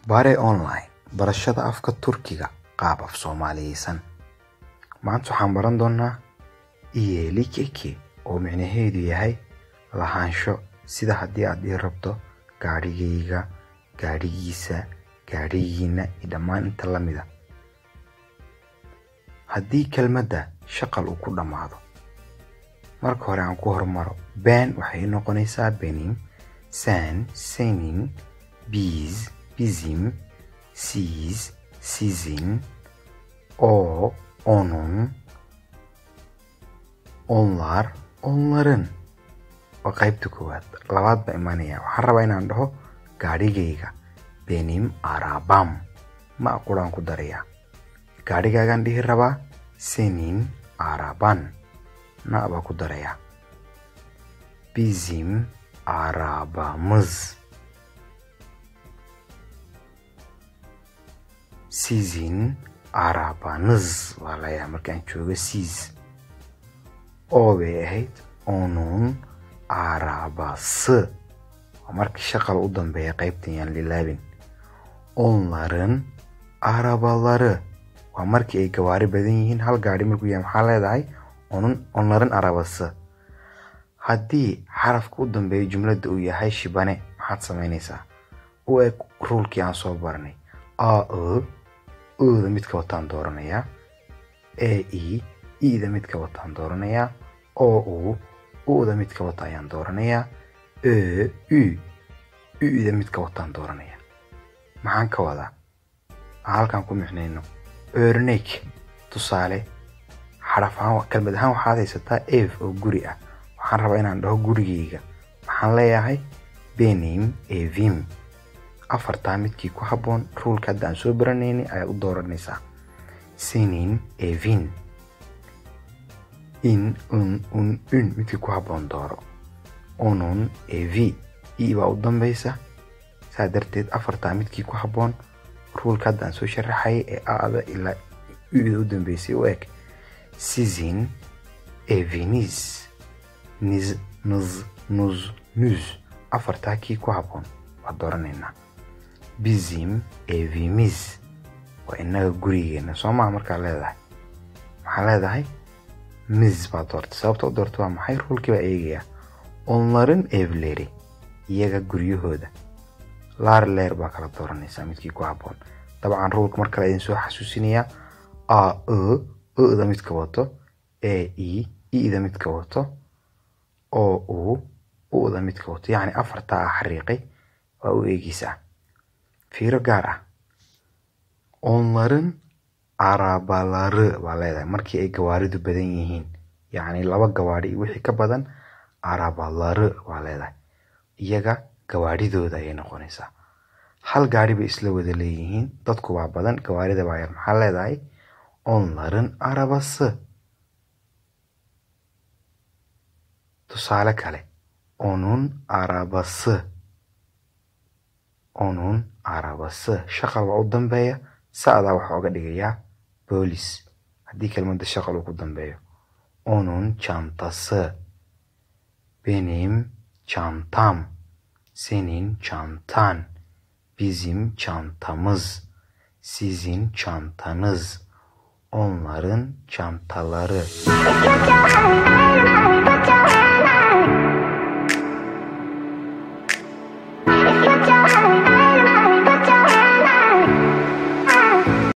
Bare online barashada afka Turkiga qaab af Soomaaliyeysan. Maanta waxaan baran doonaa iyelikeke oo micnaheedu yahay lahaansho, sida haddii aad ii rabto gaarigayga, gaarigiisa, gaarigiina iyo dhammaan inta la mida. Haddii kelmadda shaqal uu ku dhamaado, marka hore aan ku hormaro ben waxay noqonaysaa benim, sen, senin, biz, bizim, siz, sizin, o, onun, onlar, onların. Waa qaybta koowaad. Labaad baa imanaya. Waxaan rabaa inaan dhaho gaarigayga, benim arabam. Ma aqulaan ku darayaa. Gaarigaagaan dhihi rabaa, senin araban. Na baa ku darayaa. Bizim arabamız. Sizin arabanız waa layaa markaan joogo siz. O bay ahayd, onun arabası. Waa markii shaqal u dambeeya qaybtan yaan lilaabin. Onların arabaları. Waa markii ay gawaari badan yihiin. Hal gaari markuu yahay maxaa leedahay? Onların arabası. Haddii xarafka u dambeeya jumladda uu yahay shibane, maxaad samaynaysaa? U eg ruulkii aan soo baranay. da midka wataan dooranayaa. da midka wataan dooranayaa. da midka wata ayaan dooranayaa. da midka wataan dooranayaa. Maxaan ka wadaa? Halkaan ku micnayno. Örnek, tusaale. Xaraf ahaan, kelmad ahaan waxaad haysataa ev oo guri ah. Waxaan rabaa inaan dhaho gurigayga. Maxaan leeyahay? Benim evim. Afartaa midkii ku habboon ruulka hadda aan soo baranayni ayaad u dooranaysaa. Senin evin. In, un, midkii ku habboon dooro. Onun evi. Baa u dambaysa. Saa darteed afartaa midkii ku habboon ruulka hadda aan soo sharaxayay ee aada ilaa da u dambaysay u eg. Sizin eviniz. Niz, nız, nuz, nüz. Afartaa kii ku habboon waad dooranaynaa. Bizim evimiz. Waa inaga gurigeena. Soomaa markaa leedahay. Maxaa leedahay? Miz baa doortay. Sababta u doortay waa maxay? Ruulkii baa eegayaa. Onların evleri. Iyaga guryahooda. Leer baa kala dooranaysaa midkii ku habboon. Dabcan ruulka mar kale idin soo xasuusinayaa. Da midka wato. Da midka wato. Da midka wato. Yacni afartaa xariiqay waa u eegaysaa. Fiiro gaar ah. Onların arabaları baa leedahay markii ay gawaaridu badan yihiin. Yacni 2 gawaari wixii ka badan arabaları baa leedahay. Iyaga gawaaridooda ayay noqonaysaa. Hal gaari bay isla wada leeyihiin. Dadku waa badan, gawaarida baa yar. Maxaa leedahay? Onların arabası. Tusaale kale. Onun arabası. Onun arabası. Shaqal waa u dambeeya. Saadaa waxaa oga dhigayaa boolis. Haddii kelmadda shaqal uu ku dambeeyo. Onun çantası. Benim çantam. Senin çantan. Bizim çantamız. Sizin çantanız. Onların çantaları.